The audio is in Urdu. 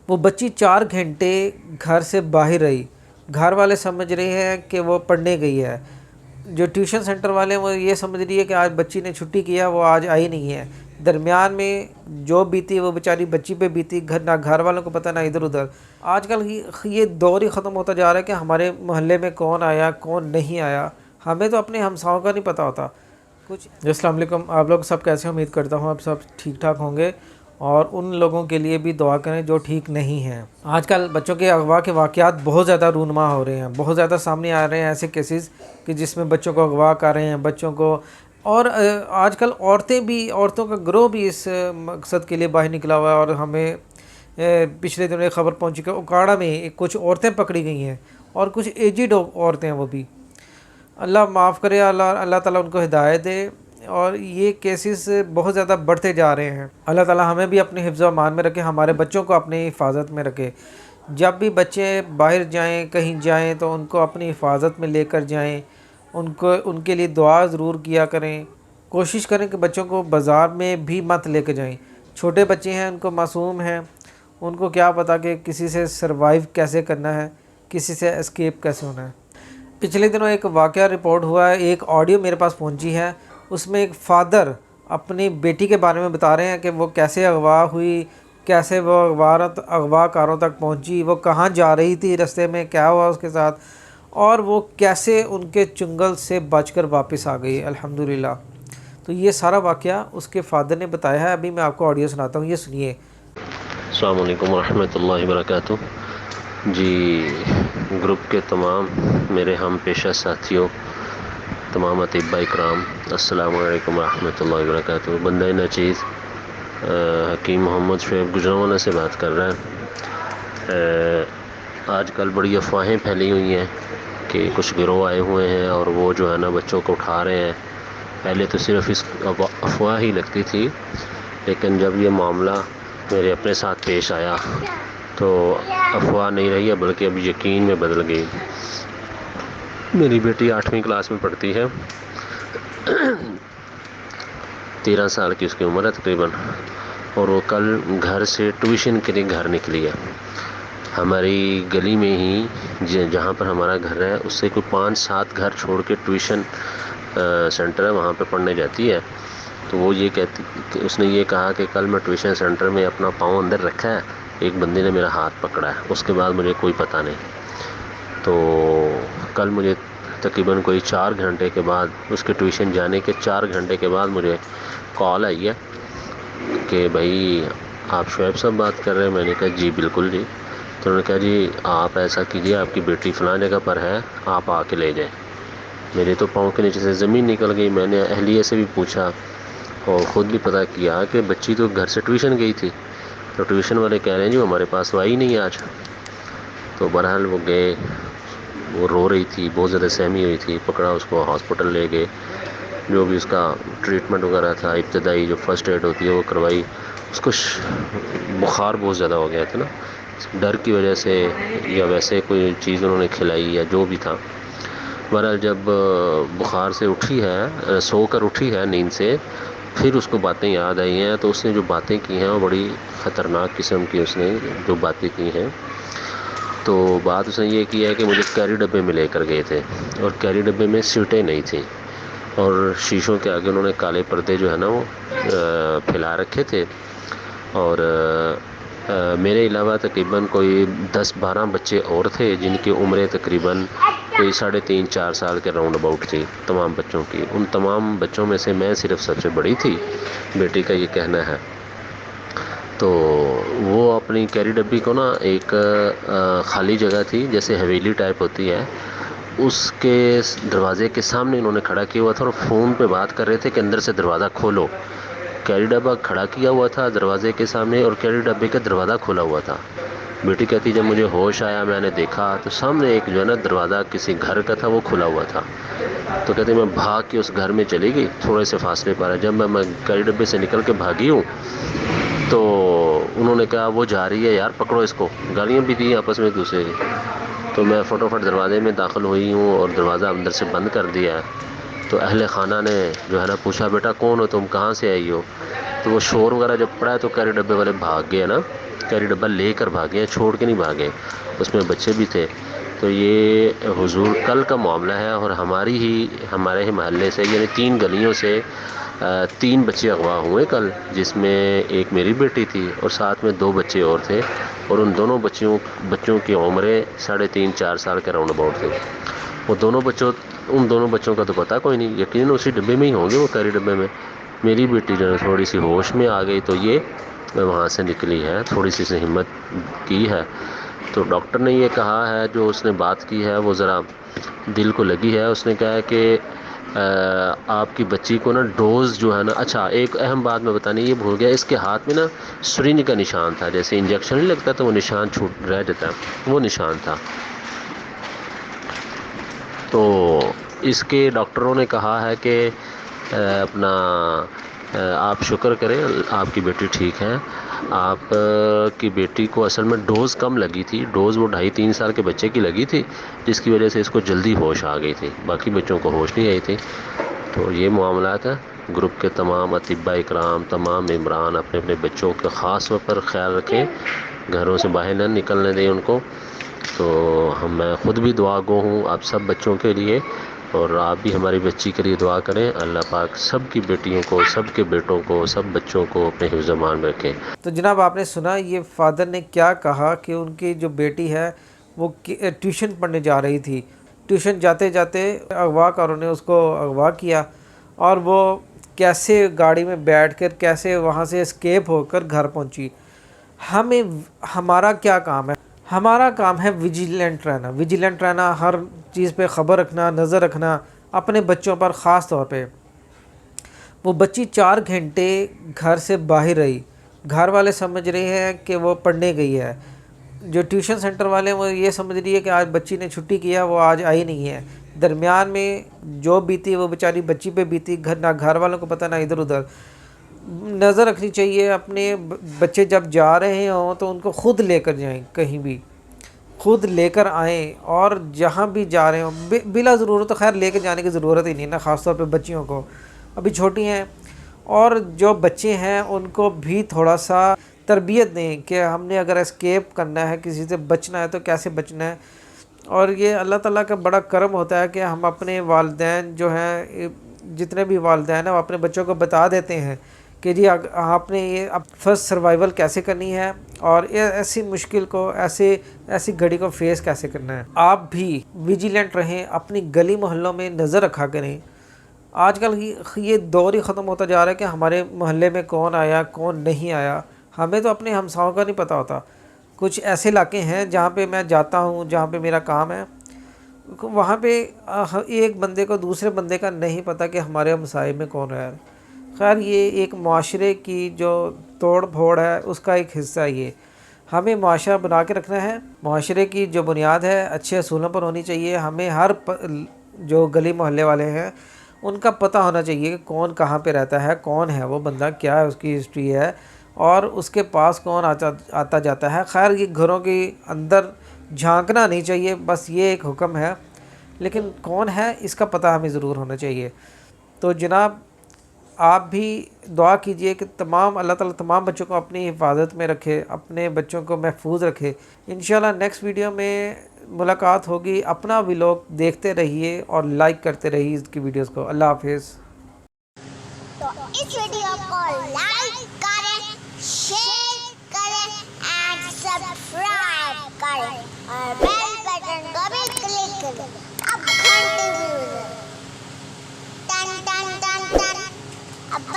وہ بچی 4 گھنٹے گھر سے باہر رہی، گھر والے سمجھ رہے ہیں کہ وہ پڑھنے گئی ہے، جو ٹیوشن سینٹر والے ہیں وہ یہ سمجھ رہی ہے کہ آج بچی نے چھٹی کیا، وہ آج آئی نہیں ہے۔ درمیان میں جو بیتی وہ بیچاری بچی پہ بیتی، نہ گھر والوں کو پتہ نہ ادھر ادھر۔ آج کل یہ دور ہی ختم ہوتا جا رہا ہے کہ ہمارے محلے میں کون آیا کون نہیں آیا، ہمیں تو اپنے ہمساؤں کا نہیں پتہ ہوتا کچھ۔ السلام علیکم، آپ لوگ سب کیسے؟ امید کرتا ہوں آپ سب ٹھیک ٹھاک ہوں گے، اور ان لوگوں کے لیے بھی دعا کریں جو ٹھیک نہیں ہیں۔ آج کل بچوں کے اغوا کے واقعات بہت زیادہ رونما ہو رہے ہیں، بہت زیادہ سامنے آ رہے ہیں ایسے کیسز کہ جس میں بچوں کو اغوا کر رہے ہیں، بچوں کو، اور آج کل عورتوں کا گروہ بھی اس مقصد کے لیے باہر نکلا ہوا ہے۔ اور ہمیں پچھلے دنوں ایک خبر پہنچی کہ اکاڑا میں کچھ عورتیں پکڑی گئی ہیں، اور کچھ ایجڈ عورتیں ہیں وہ بھی۔ اللہ معاف کرے، اللہ تعالیٰ ان کو ہدایت دے، اور یہ کیسز بہت زیادہ بڑھتے جا رہے ہیں۔ اللہ تعالیٰ ہمیں بھی اپنے حفظ و امان میں رکھے، ہمارے بچوں کو اپنی حفاظت میں رکھے۔ جب بھی بچے باہر جائیں، کہیں جائیں، تو ان کو اپنی حفاظت میں لے کر جائیں، ان کے لیے دعا ضرور کیا کریں۔ کوشش کریں کہ بچوں کو بازار میں بھی مت لے کے جائیں، چھوٹے بچے ہیں، ان کو معصوم ہیں، ان کو کیا پتہ کہ کسی سے سروائیو کیسے کرنا ہے، کسی سے اسکیپ کیسے ہونا ہے۔ پچھلے دنوں ایک واقعہ رپورٹ ہوا ہے، ایک آڈیو میرے پاس پہنچی ہے، اس میں ایک فادر اپنی بیٹی کے بارے میں بتا رہے ہیں کہ وہ کیسے اغوا ہوئی، کیسے وہ اغوا کاروں تک پہنچی، وہ کہاں جا رہی تھی، رستے میں کیا ہوا اس کے ساتھ، اور وہ کیسے ان کے چنگل سے بچ کر واپس آ گئی الحمدللہ۔ تو یہ سارا واقعہ اس کے فادر نے بتایا ہے، ابھی میں آپ کو آڈیو سناتا ہوں، یہ سنیے۔ السلام علیکم ورحمۃ اللہ وبرکاتہ۔ جی، گروپ کے تمام میرے ہم پیشہ ساتھیوں، تمام اطباء اکرام، السلام علیکم ورحمۃ اللہ وبرکاتہ۔ بندہ نچیز حکیم محمد شعیب گجرانوالہ سے بات کر رہا ہے۔ آج کل بڑی افواہیں پھیلی ہوئی ہیں کہ کچھ گروہ آئے ہوئے ہیں اور وہ جو ہے نا بچوں کو اٹھا رہے ہیں۔ پہلے تو صرف اس افواہ ہی لگتی تھی، لیکن جب یہ معاملہ میرے اپنے ساتھ پیش آیا تو افواہ نہیں رہی ہے بلکہ اب یقین میں بدل گئی۔ میری بیٹی 8ویں کلاس میں پڑھتی ہے، 13 سال کی اس کی عمر ہے تقریباً، اور وہ کل گھر سے ٹیوشن کے لیے گھر نکلی ہے۔ ہماری گلی میں ہی جہاں پر ہمارا گھر ہے اس سے کوئی 5-7 گھر چھوڑ کے ٹیوشن سینٹر ہے، وہاں پہ پڑھنے جاتی ہے۔ تو وہ یہ کہتی کہ اس نے یہ کہا کہ کل میں ٹیوشن سینٹر میں اپنا پاؤں اندر رکھا ہے، ایک بندے نے میرا ہاتھ پکڑا ہے، اس کے بعد مجھے کوئی پتہ نہیں۔ تو کل مجھے تقریباً کوئی 4 گھنٹے کے بعد، اس کے ٹیوشن جانے کے 4 گھنٹے کے بعد مجھے کال آئی ہے کہ بھائی آپ شعیب صاحب بات کر رہے ہیں؟ میں نے کہا جی بالکل جی۔ تو انہوں نے کہا جی آپ ایسا کیجیے، آپ کی بیٹی فلاں جگہ پر ہے، آپ آ کے لے جائیں۔ میرے تو پاؤں کے نیچے سے زمین نکل گئی۔ میں نے اہلیہ سے بھی پوچھا اور خود بھی پتہ کیا کہ بچی تو گھر سے ٹیوشن گئی تھی، تو ٹیوشن والے کہہ رہے ہیں جی وہ ہمارے پاس وہ آئی نہیں آج۔ تو بہرحال وہ گئے، وہ رو رہی تھی، بہت زیادہ سہمی ہوئی تھی، پکڑا اس کو، ہاسپٹل لے گئے، جو بھی اس کا ٹریٹمنٹ وغیرہ تھا، ابتدائی جو فرسٹ ایڈ ہوتی ہے وہ کروائی۔ اس کو بخار بہت زیادہ ہو گیا تھا نا، ڈر کی وجہ سے یا ویسے کوئی چیز انہوں نے کھلائی یا جو بھی تھا۔ بہرحال جب بخار سے اٹھی ہے، سو کر اٹھی ہے نیند سے، پھر اس کو باتیں یاد آئی ہیں، تو اس نے جو باتیں کی ہیں وہ بڑی خطرناک قسم کی اس نے جو باتیں کی ہیں۔ تو بات اس نے یہ کی ہے کہ مجھے کیری ڈبے میں لے کر گئے تھے، اور کیری ڈبے میں سیٹیں نہیں تھیں، اور شیشوں کے آگے انہوں نے کالے پردے جو ہے نا وہ پھیلا رکھے تھے، اور میرے علاوہ تقریباً کوئی 10-12 بچے اور تھے جن کی عمریں تقریباً کوئی 3.5-4 سال کے راؤنڈ اباؤٹ تھی تمام بچوں کی۔ ان تمام بچوں میں سے میں صرف سب سے بڑی تھی، بیٹی کا یہ کہنا ہے۔ تو وہ اپنی کیری ڈبی کو نا ایک خالی جگہ تھی جیسے حویلی ٹائپ ہوتی ہے، اس کے دروازے کے سامنے انہوں نے کھڑا کیا ہوا تھا، اور فون پہ بات کر رہے تھے کہ اندر سے دروازہ کھولو۔ کیری ڈبہ کھڑا کیا ہوا تھا دروازے کے سامنے، اور کیری ڈبے کا دروازہ کھلا ہوا تھا۔ بیٹی کہتی جب مجھے ہوش آیا میں نے دیکھا تو سامنے ایک جو ہے نا دروازہ کسی گھر کا تھا، وہ کھلا ہوا تھا۔ تو کہتے میں بھاگ کے اس گھر میں چلی گئی، تھوڑے سے فاصلے پر ہے، جب میں کیری ڈبے سے نکل کے بھاگی ہوں تو انہوں نے کہا وہ جا رہی ہے یار پکڑو اس کو، گالیاں بھی دی آپس میں دوسرے کی۔ تو میں فٹافٹ دروازے میں داخل ہوئی ہوں اور دروازہ اندر سے بند کر دیا ہے۔ تو اہل خانہ نے جو ہے نا پوچھا بیٹا کون ہو تم، کہاں سے آئی ہو؟ تو وہ شور وغیرہ جب پڑا ہے تو کیری ڈبے والے بھاگ گئے نا، کیری ڈبہ لے کر بھاگے ہیں, چھوڑ کے نہیں بھاگے, اس میں بچے بھی تھے. تو یہ حضور کل کا معاملہ ہے, اور ہمارے ہی محلے سے یعنی 3 گلیوں سے 3 بچے اغوا ہوئے کل, جس میں ایک میری بیٹی تھی اور ساتھ میں 2 بچے اور تھے, اور ان دونوں بچوں کی عمریں 3.5-4 سال کے راؤنڈ اباؤٹ تھے. ان دونوں بچوں کا تو پتہ کوئی نہیں, یقیناً اسی ڈبے میں ہی ہوں گے, وہ کیری ڈبے میں. میری بیٹی جو ہے تھوڑی سی ہوش میں آ گئی تو یہ وہاں سے نکلی ہے, تھوڑی سی ہمت کی ہے. تو ڈاکٹر نے یہ کہا ہے, جو اس نے بات کی ہے وہ ذرا دل کو لگی ہے. اس نے کہا ہے کہ آپ کی بچی کو نا ڈوز جو ہے نا, اچھا ایک اہم بات میں بتانے یہ بھول گیا, اس کے ہاتھ میں نا سرنج کا نشان تھا, جیسے انجیکشن نہیں لگتا تو وہ نشان چھوٹ رہ جاتا ہے, وہ نشان تھا. تو اس کے ڈاکٹروں نے کہا ہے کہ آپ شکر کریں, آپ کی بیٹی ٹھیک ہے. آپ کی بیٹی کو اصل میں ڈوز کم لگی تھی, ڈوز وہ 2.5-3 سال کے بچے کی لگی تھی, جس کی وجہ سے اس کو جلدی ہوش آ گئی تھی, باقی بچوں کو ہوش نہیں آئی تھی. تو یہ معاملات ہیں. گروپ کے تمام اطباء اکرام, تمام ممبران اپنے اپنے بچوں کا خاص طور پر خیال رکھیں, گھروں سے باہر نہ نکلنے دیں ان کو. تو میں خود بھی دعا گو ہوں آپ سب بچوں کے لیے, اور آپ بھی ہماری بچی کے لیے دعا کریں. اللہ پاک سب کی بیٹیوں کو, سب کے بیٹوں کو, سب بچوں کو اپنے حفظ و امان میں رکھے. تو جناب آپ نے سنا یہ فادر نے کیا کہا کہ ان کی جو بیٹی ہے وہ ٹیوشن پڑھنے جا رہی تھی, ٹیوشن جاتے جاتے اغوا کاروں نے اس کو اغوا کیا, اور وہ کیسے گاڑی میں بیٹھ کر کیسے وہاں سے اسکیپ ہو کر گھر پہنچی. ہمارا کیا کام ہے؟ ہمارا کام ہے ویجیلنٹ رہنا, ہر چیز پہ خبر رکھنا, نظر رکھنا اپنے بچوں پر. خاص طور پہ وہ بچی 4 گھنٹے گھر سے باہر رہی, گھر والے سمجھ رہے ہیں کہ وہ پڑھنے گئی ہے, جو ٹیوشن سینٹر والے ہیں وہ یہ سمجھ رہی ہے کہ آج بچی نے چھٹی کیا, وہ آج آئی نہیں ہے. درمیان میں جو بیتی وہ بیچاری بچی پہ بیتی, نہ گھر والوں کو پتہ نہ ادھر ادھر. نظر رکھنی چاہیے, اپنے بچے جب جا رہے ہوں تو ان کو خود لے کر جائیں, کہیں بھی خود لے کر آئیں, اور جہاں بھی جا رہے ہوں بلا ضرورت تو خیر لے کے جانے کی ضرورت ہی نہیں نا, خاص طور پہ بچیوں کو, ابھی چھوٹی ہیں. اور جو بچے ہیں ان کو بھی تھوڑا سا تربیت دیں کہ ہم نے اگر اسکیپ کرنا ہے, کسی سے بچنا ہے تو کیسے بچنا ہے. اور یہ اللہ تعالیٰ کا بڑا کرم ہوتا ہے کہ ہم اپنے والدین جو ہیں, جتنے بھی والدین ہیں وہ اپنے بچوں کو بتا دیتے ہیں کہ جی آپ نے یہ اب فرسٹ سروائیول کیسے کرنی ہے, اور ایسی مشکل کو, ایسی گھڑی کو فیس کیسے کرنا ہے. آپ بھی ویجیلنٹ رہیں, اپنی گلی محلوں میں نظر رکھا کریں. آج کل یہ دور ہی ختم ہوتا جا رہا ہے کہ ہمارے محلے میں کون آیا کون نہیں آیا. ہمیں تو اپنے ہمساؤں کا نہیں پتہ ہوتا. کچھ ایسے علاقے ہیں جہاں پہ میں جاتا ہوں, جہاں پہ میرا کام ہے, وہاں پہ ایک بندے کو دوسرے بندے کا نہیں پتہ کہ ہمارے ہمسائے میں کون رہ رہا ہے. خیر یہ ایک معاشرے کی جو توڑ پھوڑ ہے اس کا ایک حصہ ہے. یہ ہمیں معاشرہ بنا کے رکھنا ہے. معاشرے کی جو بنیاد ہے اچھے اصولوں پر ہونی چاہیے. ہمیں ہر جو گلی محلے والے ہیں ان کا پتہ ہونا چاہیے کہ کون کہاں پہ رہتا ہے, کون ہے وہ بندہ, کیا ہے اس کی ہسٹری ہے, اور اس کے پاس کون آتا جاتا ہے. خیر یہ گھروں کے اندر جھانکنا نہیں چاہیے, بس یہ ایک حکم ہے, لیکن کون ہے اس کا پتہ ہمیں ضرور ہونا چاہیے. تو جناب آپ بھی دعا کیجئے کہ اللہ تعالیٰ تمام بچوں کو اپنی حفاظت میں رکھے, اپنے بچوں کو محفوظ رکھے. انشاءاللہ نیکسٹ ویڈیو میں ملاقات ہوگی. اپنا ولاگ دیکھتے رہیے اور لائک کرتے رہیے اس کی ویڈیوز کو. اللہ حافظ. تو اس ویڈیو کو لائک کریں, شیئر کریں اینڈ سبسکرائب کریں, اور بیل بٹن کو بھی کلک کریں. اب گھنٹی بھی بجائیں, ٹن ٹن ٹن ٹن. اب